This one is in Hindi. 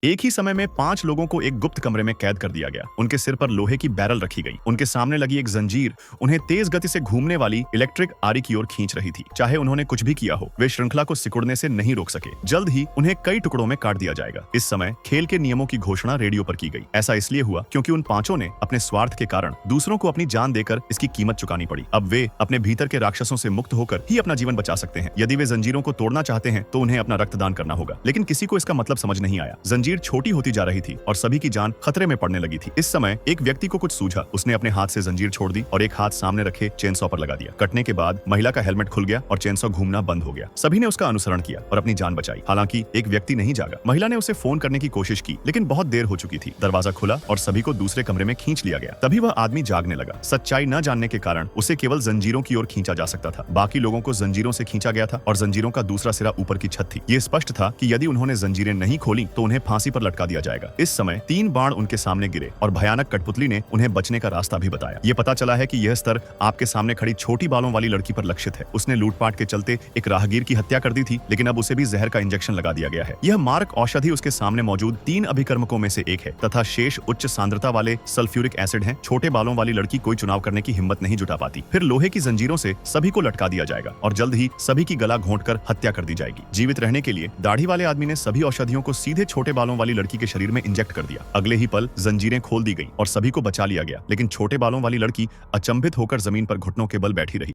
एक ही समय में 5 लोगों को एक गुप्त कमरे में कैद कर दिया गया। उनके सिर पर लोहे की बैरल रखी गई। उनके सामने लगी एक जंजीर उन्हें तेज गति से घूमने वाली इलेक्ट्रिक आरी की ओर खींच रही थी। चाहे उन्होंने कुछ भी किया हो, वे श्रृंखला को सिकुड़ने से नहीं रोक सके। जल्द ही उन्हें कई टुकड़ों में काट दिया जाएगा। इस समय खेल के नियमों की घोषणा रेडियो पर की गई। ऐसा इसलिए हुआ क्योंकि उन पांचों ने अपने स्वार्थ के कारण दूसरों को अपनी जान देकर इसकी कीमत चुकानी पड़ी। अब वे अपने भीतर के राक्षसों से मुक्त होकर ही अपना जीवन बचा सकते हैं। यदि वे जंजीरों को तोड़ना चाहते हैं तो उन्हें अपना रक्तदान करना होगा। लेकिन किसी को इसका मतलब समझ नहीं आया। जंजीर छोटी होती जा रही थी और सभी की जान खतरे में पड़ने लगी थी। इस समय एक व्यक्ति को कुछ सूझा। उसने अपने हाथ से जंजीर छोड़ दी और एक हाथ सामने रखे चेनसॉ पर लगा दिया। कटने के बाद महिला का हेलमेट खुल गया और चेनसॉ घूमना बंद हो गया। सभी ने उसका अनुसरण किया और अपनी जान बचाई। हालांकि एक व्यक्ति नहीं जागा। महिला ने उसे फोन करने की कोशिश की, लेकिन बहुत देर हो चुकी थी। दरवाजा खुला और सभी को दूसरे कमरे में खींच लिया गया। तभी वह आदमी जागने लगा। सच्चाई न जानने के कारण उसे केवल जंजीरों की ओर खींचा जा सकता था। बाकी लोगों को जंजीरों से खींचा गया था और जंजीरों का दूसरा सिरा ऊपर की छत थी। ये स्पष्ट था कि यदि उन्होंने जंजीरें नहीं खोली तो उन्हें फांसी पर लटका दिया जाएगा। इस समय 3 बाण उनके सामने गिरे और भयानक कठपुतली ने उन्हें बचने का रास्ता भी बताया। ये पता चला है कि यह स्तर आपके सामने खड़ी छोटी बालों वाली लड़की पर लक्षित है। उसने लूटपाट के चलते एक राहगीर की हत्या कर दी थी, लेकिन अब उसे भी जहर का इंजेक्शन लगा दिया गया है। यह मारक औषधि उसके सामने मौजूद 3 अभिकर्मकों में से एक है तथा शेष उच्च सांद्रता वाले सल्फ्यूरिक एसिड हैं। छोटे बालों वाली लड़की कोई चुनाव करने की हिम्मत नहीं जुटा पाती। फिर लोहे की जंजीरों से सभी को लटका दिया जाएगा और जल्द ही सभी की गला घोंटकर हत्या कर दी जाएगी। जीवित रहने के लिए दाढ़ी वाले आदमी ने सभी औषधियों को सीधे छोटे बालों वाली लड़की के शरीर में इंजेक्ट कर दिया। अगले ही पल जंजीरें खोल दी गई और सभी को बचा लिया गया, लेकिन छोटे बालों वाली लड़की अचंभित होकर जमीन पर घुटनों के बल बैठी रही।